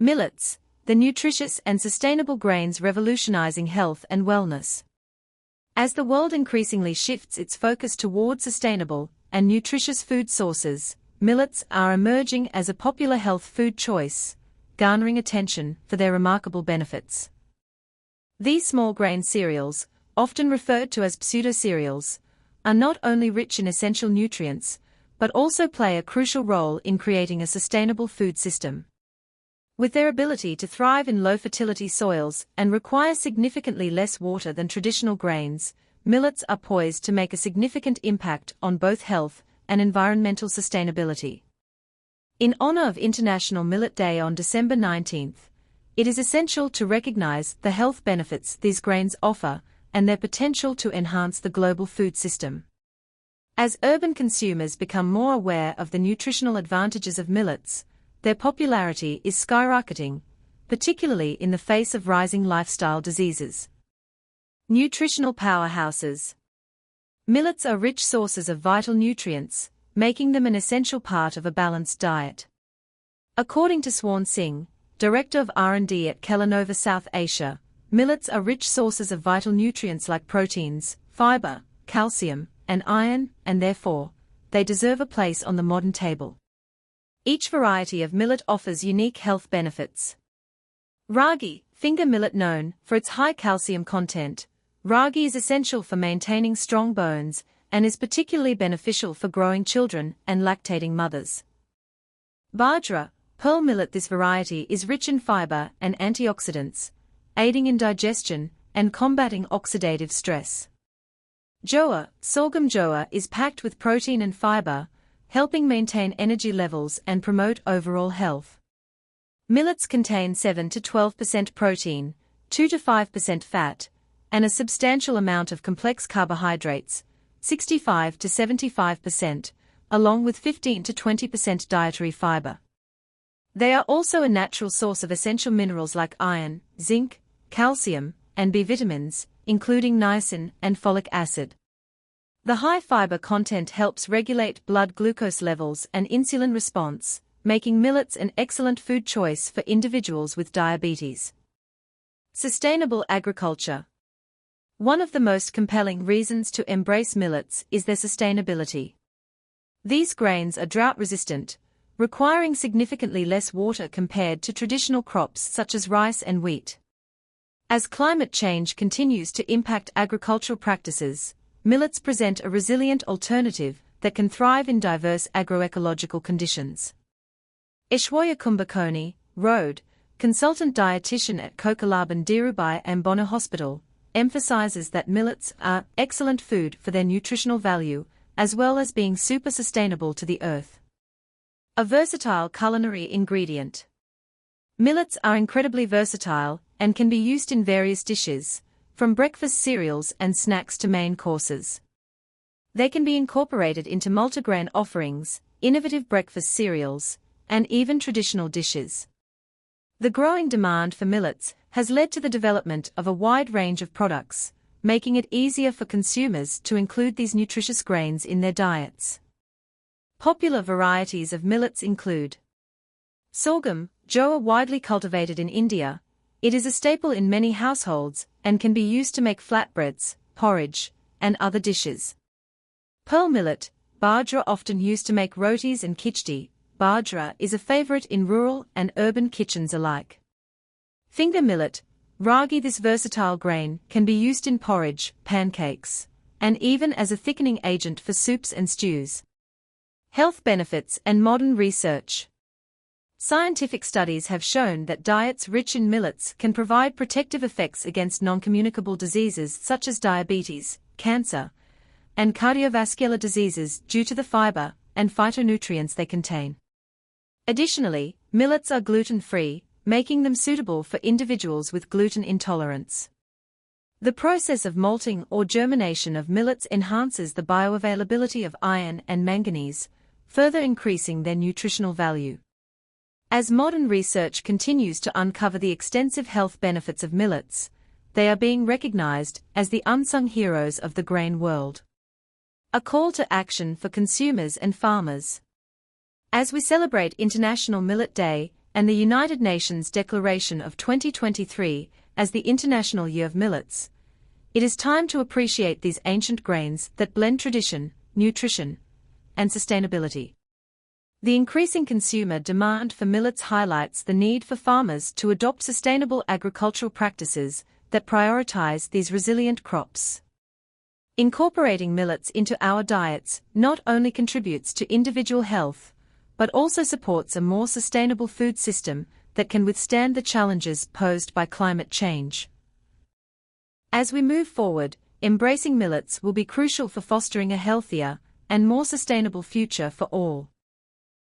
Millets, the nutritious and sustainable grains revolutionizing health and wellness. As the world increasingly shifts its focus toward sustainable and nutritious food sources, millets are emerging as a popular health food choice, garnering attention for their remarkable benefits. These small grain cereals, often referred to as pseudo-cereals, are not only rich in essential nutrients, but also play a crucial role in creating a sustainable food system. With their ability to thrive in low-fertility soils and require significantly less water than traditional grains, millets are poised to make a significant impact on both health and environmental sustainability. In honor of International Millet Day on December 19th, it is essential to recognize the health benefits these grains offer and their potential to enhance the global food system. As urban consumers become more aware of the nutritional advantages of millets, their popularity is skyrocketing, particularly in the face of rising lifestyle diseases. Nutritional powerhouses. Millets are rich sources of vital nutrients, making them an essential part of a balanced diet. According to Swan Singh, Director of R&D at Kellanova South Asia, millets are rich sources of vital nutrients like proteins, fiber, calcium, and iron, and therefore, they deserve a place on the modern table. Each variety of millet offers unique health benefits. Ragi, finger millet known for its high calcium content, ragi is essential for maintaining strong bones and is particularly beneficial for growing children and lactating mothers. Bajra, pearl millet. This variety is rich in fiber and antioxidants, aiding in digestion and combating oxidative stress. Jowar, sorghum. Jowar is packed with protein and fiber, helping maintain energy levels and promote overall health. Millets contain 7 to 12% protein, 2 to 5% fat, and a substantial amount of complex carbohydrates, 65 to 75%, along with 15 to 20% dietary fiber. They are also a natural source of essential minerals like iron, zinc, calcium, and B vitamins, including niacin and folic acid. The high fiber content helps regulate blood glucose levels and insulin response, making millets an excellent food choice for individuals with diabetes. Sustainable agriculture. One of the most compelling reasons to embrace millets is their sustainability. These grains are drought-resistant, requiring significantly less water compared to traditional crops such as rice and wheat. As climate change continues to impact agricultural practices, millets present a resilient alternative that can thrive in diverse agroecological conditions. Aishwarya Kumbhakoni, Road, consultant dietitian at Kokalaban Dhirubhai Ambona Hospital, emphasizes that millets are excellent food for their nutritional value, as well as being super sustainable to the earth. A versatile culinary ingredient. Millets are incredibly versatile and can be used in various dishes, from breakfast cereals and snacks to main courses. They can be incorporated into multigrain offerings, innovative breakfast cereals, and even traditional dishes. The growing demand for millets has led to the development of a wide range of products, making it easier for consumers to include these nutritious grains in their diets. Popular varieties of millets include sorghum, jowar. Widely cultivated in India, it is a staple in many households and can be used to make flatbreads, porridge, and other dishes. Pearl millet, bajra. Often used to make rotis and khichdi, bajra is a favorite in rural and urban kitchens alike. Finger millet, ragi. This versatile grain can be used in porridge, pancakes, and even as a thickening agent for soups and stews. Health benefits and modern research. Scientific studies have shown that diets rich in millets can provide protective effects against non-communicable diseases such as diabetes, cancer, and cardiovascular diseases due to the fiber and phytonutrients they contain. Additionally, millets are gluten-free, making them suitable for individuals with gluten intolerance. The process of malting or germination of millets enhances the bioavailability of iron and manganese, further increasing their nutritional value. As modern research continues to uncover the extensive health benefits of millets, they are being recognized as the unsung heroes of the grain world. A call to action for consumers and farmers. As we celebrate International Millet Day, and the United Nations Declaration of 2023 as the International Year of Millets, it is time to appreciate these ancient grains that blend tradition, nutrition, and sustainability. The increasing consumer demand for millets highlights the need for farmers to adopt sustainable agricultural practices that prioritize these resilient crops. Incorporating millets into our diets not only contributes to individual health, but also supports a more sustainable food system that can withstand the challenges posed by climate change. As we move forward, embracing millets will be crucial for fostering a healthier and more sustainable future for all.